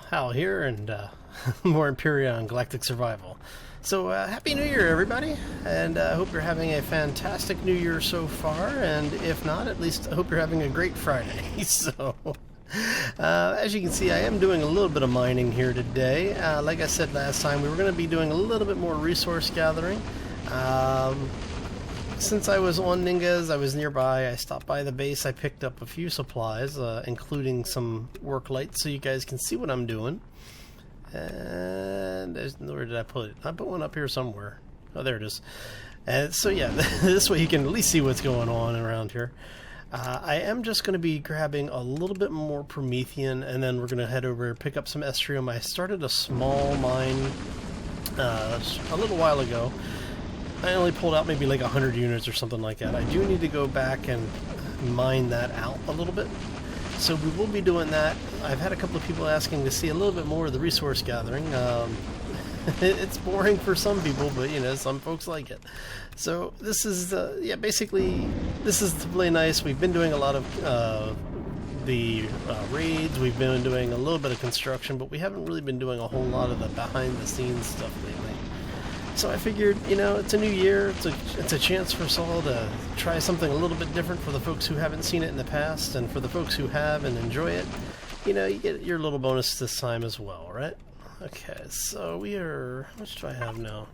Hal here, and more Empyrion Galactic Survival. So, Happy New Year, everybody, and I hope you're having a fantastic New Year so far, and if not, at least I hope you're having a great Friday. So, as you can see, I am doing a little bit of mining here today. Like I said last time, we were going to be doing a little bit more resource gathering. Since I was on Ningas, I was nearby, I stopped by the base, I picked up a few supplies, including some work lights, so you guys can see what I'm doing. And where did I put it? I put one up here somewhere. Oh, there it is. And so yeah, this way you can at least see what's going on around here. I am just going to be grabbing a little bit more Promethean, and then we're going to head over and pick up some Estrium. I started a small mine a little while ago. I only pulled out maybe like 100 units or something like that. I do need to go back and mine that out a little bit. So we will be doing that. I've had a couple of people asking to see a little bit more of the resource gathering. It's boring for some people, but you know, some folks like it. So this is, yeah, basically, this is to play nice. We've been doing a lot of the raids. We've been doing a little bit of construction, but we haven't really been doing a whole lot of the behind-the-scenes stuff lately. So I figured, you know, it's a new year, it's a chance for us all to try something a little bit different for the folks who haven't seen it in the past, and for the folks who have and enjoy it, you know, you get your little bonus this time as well, right? Okay, so we are, how much do I have now?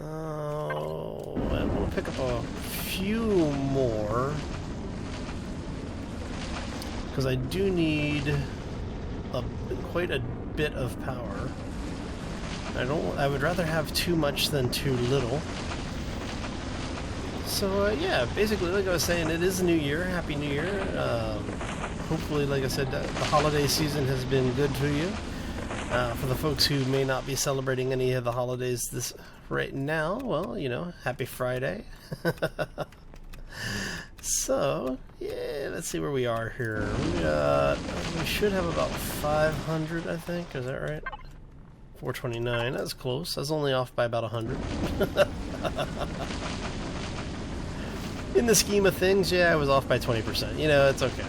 Oh, I'm going to pick up a few more, because I do need quite a bit of power. I would rather have too much than too little. So, yeah, basically, like I was saying, it is a new year. Happy New Year. Hopefully, like I said, the holiday season has been good to you. For the folks who may not be celebrating any of the holidays right now, well, you know, happy Friday. So, yeah, let's see where we are here. We should have about 500, I think. Is that right? 429, that's close. That's only off by about 100. In the scheme of things, yeah, I was off by 20%. You know, it's okay.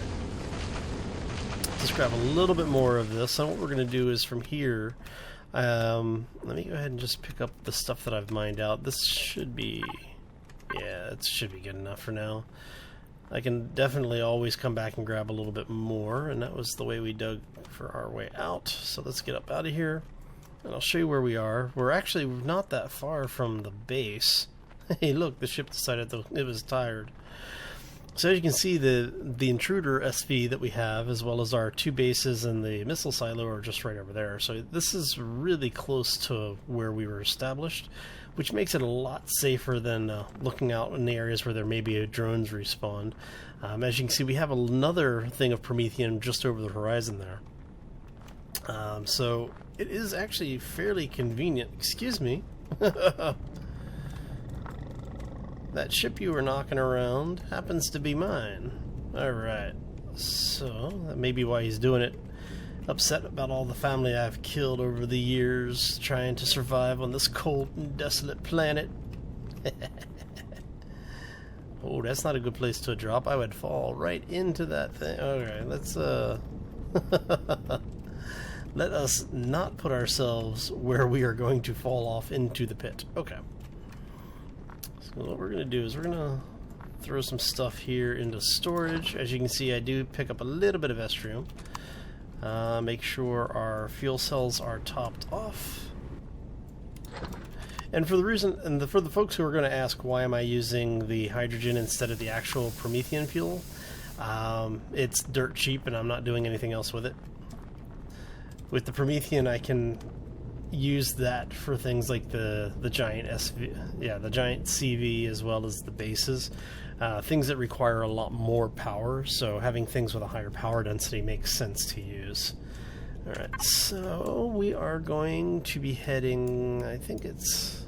Just grab a little bit more of this. And what we're going to do is from here, let me go ahead and just pick up the stuff that I've mined out. This should be, yeah, it should be good enough for now. I can definitely always come back and grab a little bit more, and that was the way we dug for our way out. So let's get up out of here. And I'll show you where we are. We're actually not that far from the base. Hey, look, the ship decided it was tired. So as you can see, the intruder SV that we have, as well as our two bases and the missile silo, are just right over there. So this is really close to where we were established, which makes it a lot safer than looking out in the areas where there may be drones respawned. As you can see, we have another thing of Promethean just over the horizon there. So it is actually fairly convenient. Excuse me. That ship you were knocking around happens to be mine. Alright. So that may be why he's doing it. Upset about all the family I've killed over the years trying to survive on this cold and desolate planet. Oh, that's not a good place to drop. I would fall right into that thing. Okay, let's let us not put ourselves where we are going to fall off into the pit. Okay. So what we're going to do is we're going to throw some stuff here into storage. As you can see, I do pick up a little bit of Estrium. Make sure our fuel cells are topped off. And for the reason, and for the folks who are going to ask why am I using the hydrogen instead of the actual Promethean fuel, it's dirt cheap and I'm not doing anything else with it. With the Promethean, I can use that for things like the giant the giant CV, as well as the bases, things that require a lot more power. So having things with a higher power density makes sense to use. All right, so we are going to be heading. I think it's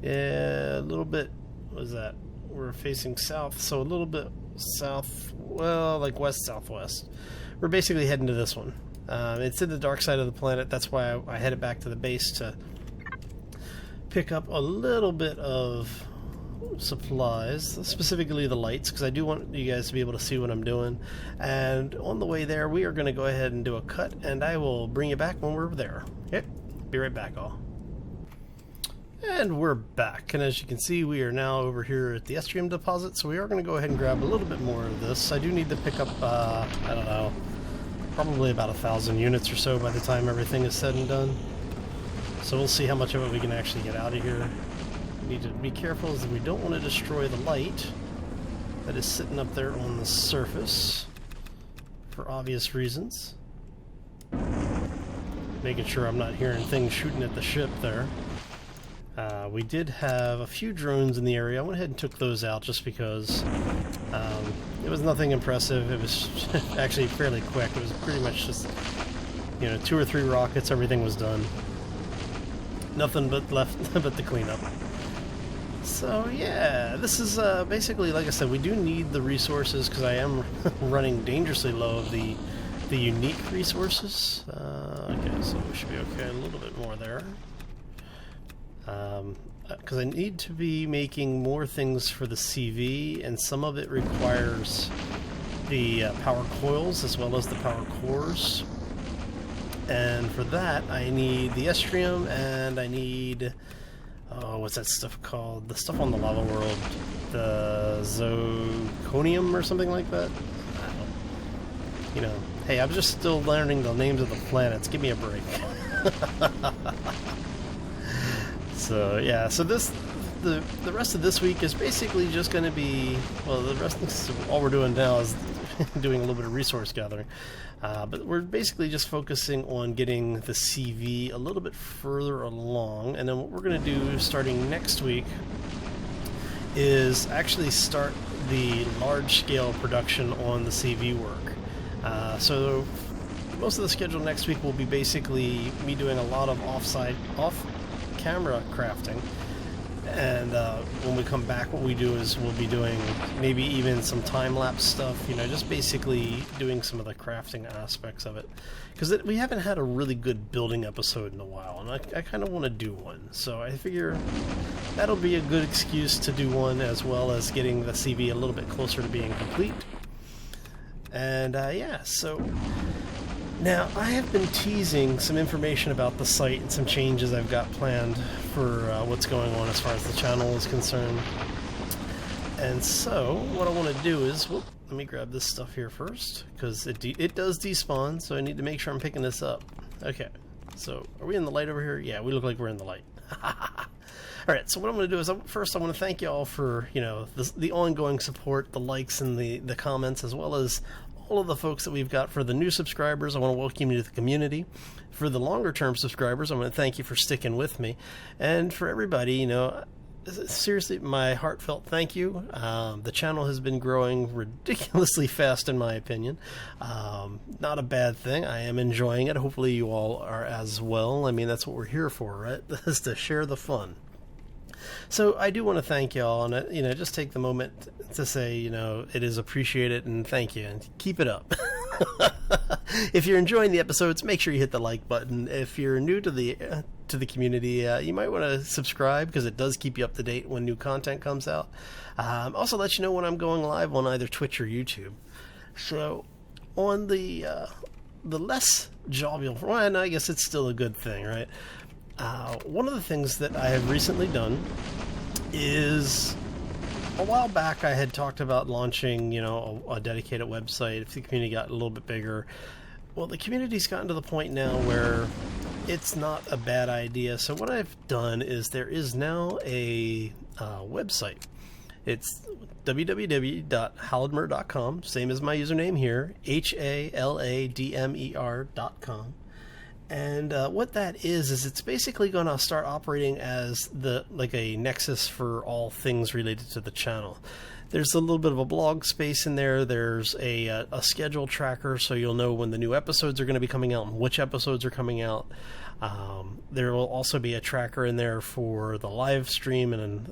a little bit. What is that? We're facing south, so a little bit south. Well, like west southwest. We're basically heading to this one. It's in the dark side of the planet. That's why I headed back to the base to pick up a little bit of supplies, specifically the lights, because I do want you guys to be able to see what I'm doing. And on the way there, we are going to go ahead and do a cut, and I will bring you back when we're there. Okay, be right back, all. And we're back, and as you can see, we are now over here at the Empyrion deposit, so we are going to go ahead and grab a little bit more of this. I do need to pick up, I don't know, probably about 1,000 units or so by the time everything is said and done. So we'll see how much of it we can actually get out of here. We need to be careful as we don't want to destroy the light that is sitting up there on the surface for obvious reasons. Making sure I'm not hearing things shooting at the ship there. We did have a few drones in the area. I went ahead and took those out just because it was nothing impressive. It was actually fairly quick. It was pretty much just, you know, 2 or 3 rockets, everything was done. Nothing but left but the cleanup. So yeah, this is basically, like I said, we do need the resources because I am running dangerously low of the unique resources. Okay, so we should be okay. A little bit more there. Because I need to be making more things for the CV, and some of it requires the power coils as well as the power cores. And for that, I need the Estrium, and I need, oh, what's that stuff called? The stuff on the lava world, the zirconium or something like that. I don't know. You know, hey, I'm just still learning the names of the planets. Give me a break. So yeah, so the rest of this week is basically just going to be, well, the rest of all we're doing now is doing a little bit of resource gathering, but we're basically just focusing on getting the CV a little bit further along, and then what we're going to do starting next week is actually start the large-scale production on the CV work. So most of the schedule next week will be basically me doing a lot of off-camera crafting, and when we come back, what we do is we'll be doing maybe even some time-lapse stuff, you know, just basically doing some of the crafting aspects of it, because we haven't had a really good building episode in a while, and I kind of want to do one, so I figure that'll be a good excuse to do one, as well as getting the CV a little bit closer to being complete. And yeah, so now I have been teasing some information about the site and some changes I've got planned for what's going on as far as the channel is concerned. And so what I want to do is, well, let me grab this stuff here first, because it does despawn, so I need to make sure I'm picking this up. Okay, so are we in the light over here? Yeah, we look like we're in the light. Alright, so what I'm going to do is, first I want to thank you all for, you know, the ongoing support, the likes and the comments, as well as all of the folks that we've got. For the new subscribers, I want to welcome you to the community. For the longer term subscribers, I want to thank you for sticking with me. And for everybody, you know, seriously, my heartfelt thank you. The channel has been growing ridiculously fast, in my opinion. Not a bad thing. I am enjoying it. Hopefully you all are as well. I mean, that's what we're here for, right? Is to share the fun. So I do want to thank y'all, and, you know, just take the moment to say, you know, it is appreciated, and thank you, and keep it up. If you're enjoying the episodes, make sure you hit the like button. If you're new to the community, you might want to subscribe, because it does keep you up to date when new content comes out. Also let you know when I'm going live on either Twitch or YouTube. So on the less jovial, well, I guess it's still a good thing, right? One of the things that I have recently done is, a while back I had talked about launching, you know, a dedicated website if the community got a little bit bigger. Well, the community's gotten to the point now where it's not a bad idea. So what I've done is there is now a website. It's www.haladmer.com, same as my username here, HALADMER.com. And what that is it's basically going to start operating as like a nexus for all things related to the channel. There's a little bit of a blog space in there. There's a schedule tracker, so you'll know when the new episodes are going to be coming out and which episodes are coming out. There will also be a tracker in there for the live stream and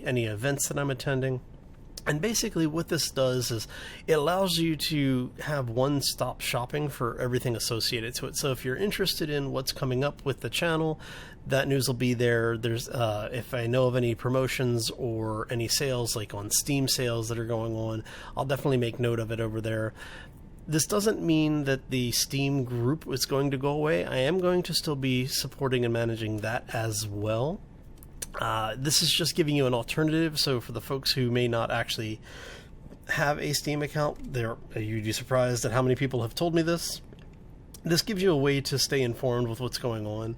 any events that I'm attending. And basically what this does is it allows you to have one-stop shopping for everything associated to it. So if you're interested in what's coming up with the channel, that news will be there. There's if I know of any promotions or any sales, like on Steam sales that are going on, I'll definitely make note of it over there. This doesn't mean that the Steam group is going to go away. I am going to still be supporting and managing that as well. This is just giving you an alternative, so for the folks who may not actually have a Steam account, you'd be surprised at how many people have told me this. This gives you a way to stay informed with what's going on.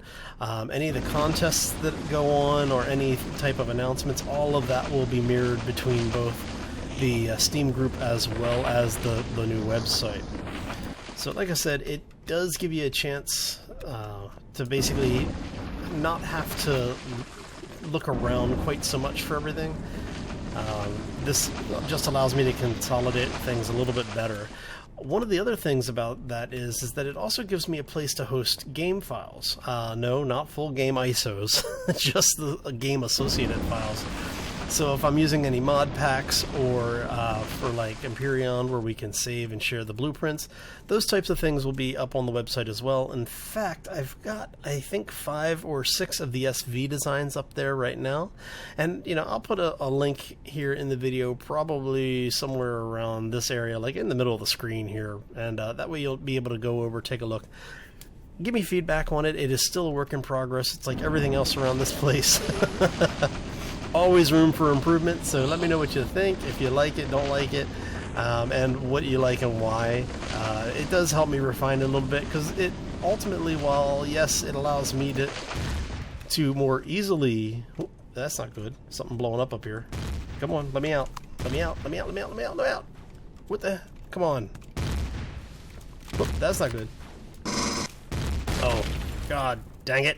Any of the contests that go on or any type of announcements, all of that will be mirrored between both the Steam group as well as the new website. So like I said, it does give you a chance to basically not have to look around quite so much for everything. This just allows me to consolidate things a little bit better. One of the other things about that is that it also gives me a place to host game files. No, not full game ISOs, just the game associated files. So if I'm using any mod packs or for like Empyrion where we can save and share the blueprints, those types of things will be up on the website as well. In fact, I've got, I think, 5 or 6 of the SV designs up there right now. And, you know, I'll put a link here in the video, probably somewhere around this area, like in the middle of the screen here. And that way you'll be able to go over, take a look. Give me feedback on it. It is still a work in progress. It's like everything else around this place. Always room for improvement, so let me know what you think, if you like it, don't like it, and what you like and why. It does help me refine it a little bit, because it ultimately, while yes, it allows me to more easily... Oh, that's not good. Something blowing up here. Come on, let me out. Let me out, let me out, let me out, let me out, let me out. What the... Come on. Whoop, that's not good. Oh, God, dang it.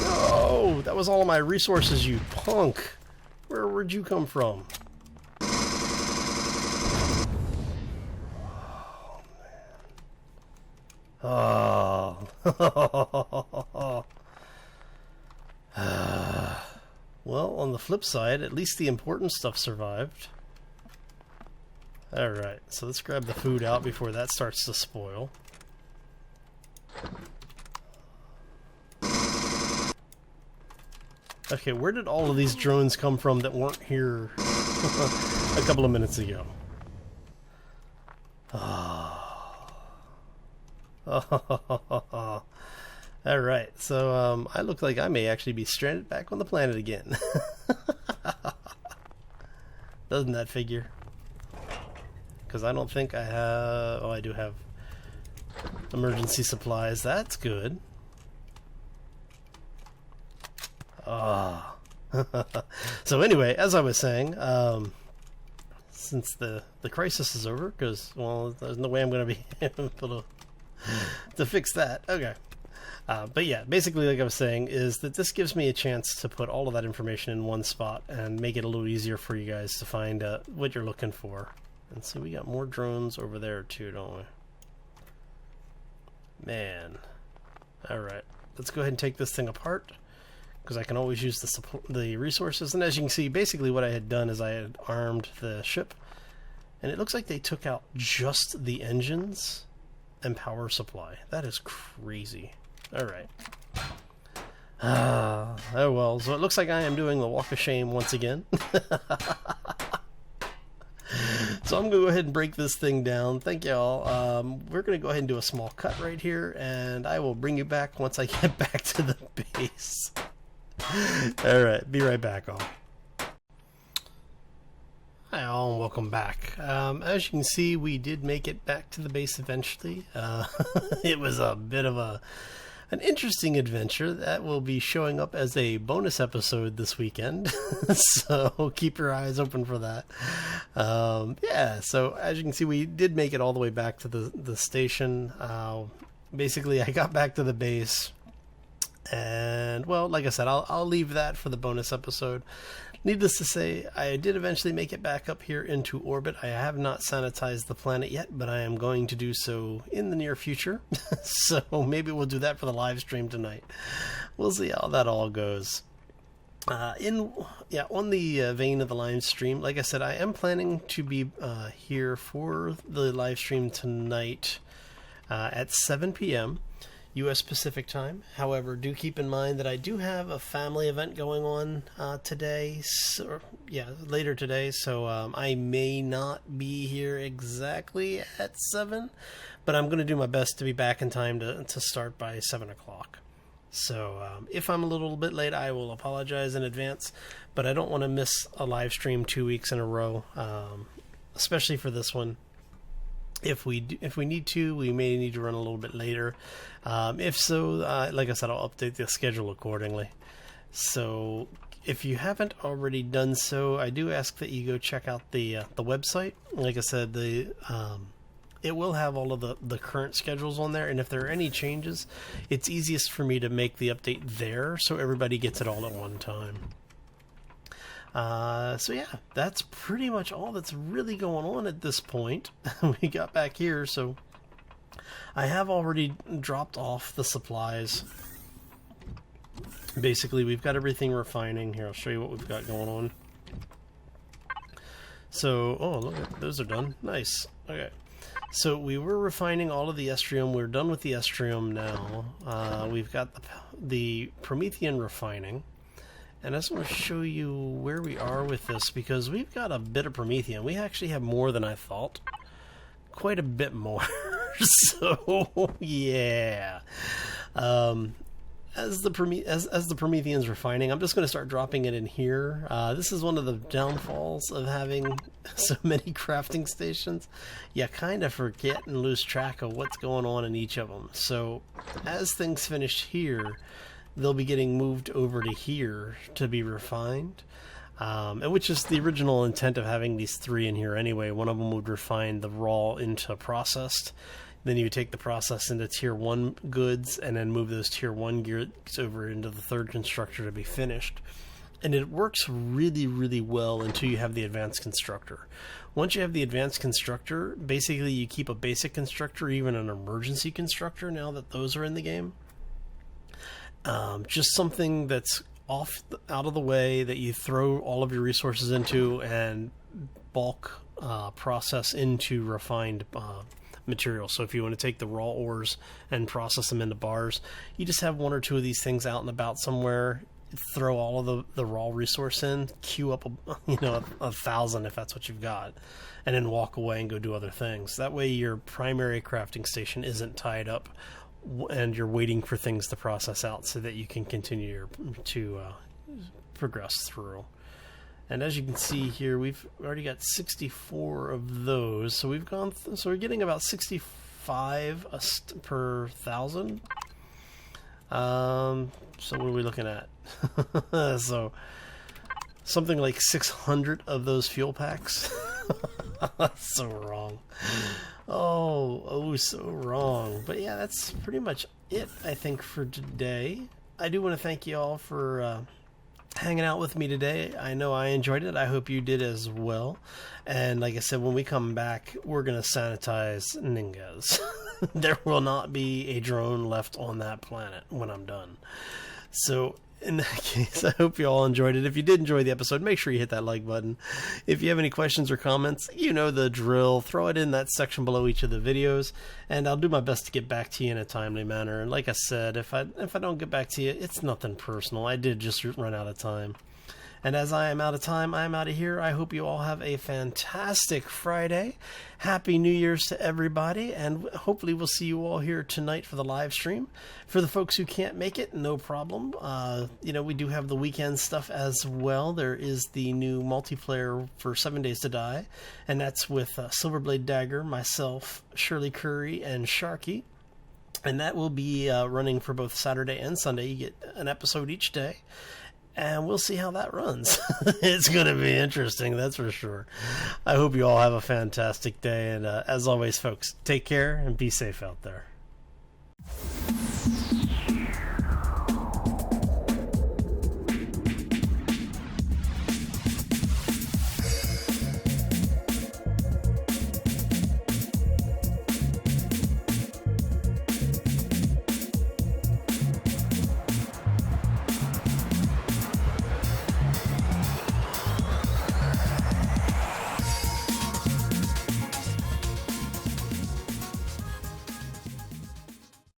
No, that was all of my resources, you punk. Where'd you come from? Oh, man. Well, on the flip side, at least the important stuff survived. Alright, so let's grab the food out before that starts to spoil. Okay, where did all of these drones come from that weren't here a couple of minutes ago? Alright, so I look like I may actually be stranded back on the planet again. Doesn't that figure? Because I don't think I have... Oh, I do have emergency supplies. That's good. So anyway, as I was saying, since the crisis is over, because, well, there's no way I'm going to be able to fix that. Okay. But yeah, basically, like I was saying, is that this gives me a chance to put all of that information in one spot and make it a little easier for you guys to find what you're looking for. And so we got more drones over there too, don't we? Man. Alright, let's go ahead and take this thing apart, because I can always use the resources. And as you can see, basically what I had done is I had armed the ship, and it looks like they took out just the engines and power supply. That is crazy. Alright. Oh well, so it looks like I am doing the walk of shame once again. So I'm going to go ahead and break this thing down. Thank y'all. We're going to go ahead and do a small cut right here, and I will bring you back once I get back to the base. Alright, be right back, all. Hi all, and welcome back. As you can see, we did make it back to the base eventually. It was a bit of an interesting adventure that will be showing up as a bonus episode this weekend. So keep your eyes open for that. Yeah, so as you can see, we did make it all the way back to the station. Basically, I got back to the base, and well, like I said, I'll leave that for the bonus episode. needless to say, I did eventually make it back up here into orbit. I have not sanitized the planet yet, but I am going to do so in the near future. So maybe we'll do that for the live stream tonight. We'll see how that all goes. On the vein of the live stream, like I said, I am planning to be here for the live stream tonight at 7 p.m. U.S. Pacific time. However, do keep in mind that I do have a family event going on today, later today, so I may not be here exactly at 7, but I'm going to do my best to be back in time to start by 7 o'clock. So if I'm a little bit late, I will apologize in advance, but I don't want to miss a live stream 2 weeks in a row, especially for this one. If we need to, we may need to run a little bit later. If so, like I said, I'll update the schedule accordingly. So if you haven't already done so, I do ask that you go check out the website. Like I said, it will have all of the current schedules on there, and if there are any changes, it's easiest for me to make the update there so everybody gets it all at one time. So yeah, that's pretty much all that's really going on at this point. We got back here, so I have already dropped off the supplies. Basically, we've got everything refining. Here, I'll show you what we've got going on. So, oh, look, those are done. Nice. Okay. So we were refining all of the estrium. We're done with the estrium now. We've got the Promethean refining. And I just want to show you where we are with this, because we've got a bit of Promethean. We actually have more than I thought. Quite a bit more. So, yeah. As the Promethean's refining, I'm just going to start dropping it in here. This is one of the downfalls of having so many crafting stations. You kind of forget and lose track of what's going on in each of them. So, as things finish here, they'll be getting moved over to here to be refined, and which is the original intent of having these 3 in here anyway. One of them would refine the raw into processed. Then you would take the process into tier 1 goods and then move those tier 1 goods over into the 3rd constructor to be finished. And it works really, really well until you have the advanced constructor. Once you have the advanced constructor, basically you keep a basic constructor, even an emergency constructor, now that those are in the game. Just something that's out of the way, that you throw all of your resources into and bulk process into refined material. So if you want to take the raw ores and process them into bars, you just have 1 or 2 of these things out and about somewhere, throw all of the raw resource in, queue up 1,000 if that's what you've got, and then walk away and go do other things. That way your primary crafting station isn't tied up and you're waiting for things to process out so that you can continue to progress through. And as you can see here, we've already got 64 of those. So we've gone, so we're getting about 65 per 1,000. So what are we looking at? So something like 600 of those fuel packs. That's so wrong. Oh, so wrong. But yeah, that's pretty much it, I think, for today. I do want to thank you all for hanging out with me today. I know I enjoyed it. I hope you did as well. And like I said, when we come back, we're going to sanitize Ningas. There will not be a drone left on that planet when I'm done. So in that case, I hope you all enjoyed it. If you did enjoy the episode, make sure you hit that like button. If you have any questions or comments, you know the drill. Throw it in that section below each of the videos, and I'll do my best to get back to you in a timely manner. And like I said, if I don't get back to you, it's nothing personal. I did just run out of time. And as I am out of time, I am out of here. I hope you all have a fantastic Friday. Happy New Year's to everybody, and hopefully we'll see you all here tonight for the live stream. For the folks who can't make it, no problem. We do have the weekend stuff as well. There is the new multiplayer for 7 Days to Die, and that's with Silverblade Dagger, myself, Shirley Curry, and Sharky. And that will be running for both Saturday and Sunday. You get an episode each day. And we'll see how that runs. It's going to be interesting, that's for sure. I hope you all have a fantastic day. And as always, folks, take care and be safe out there.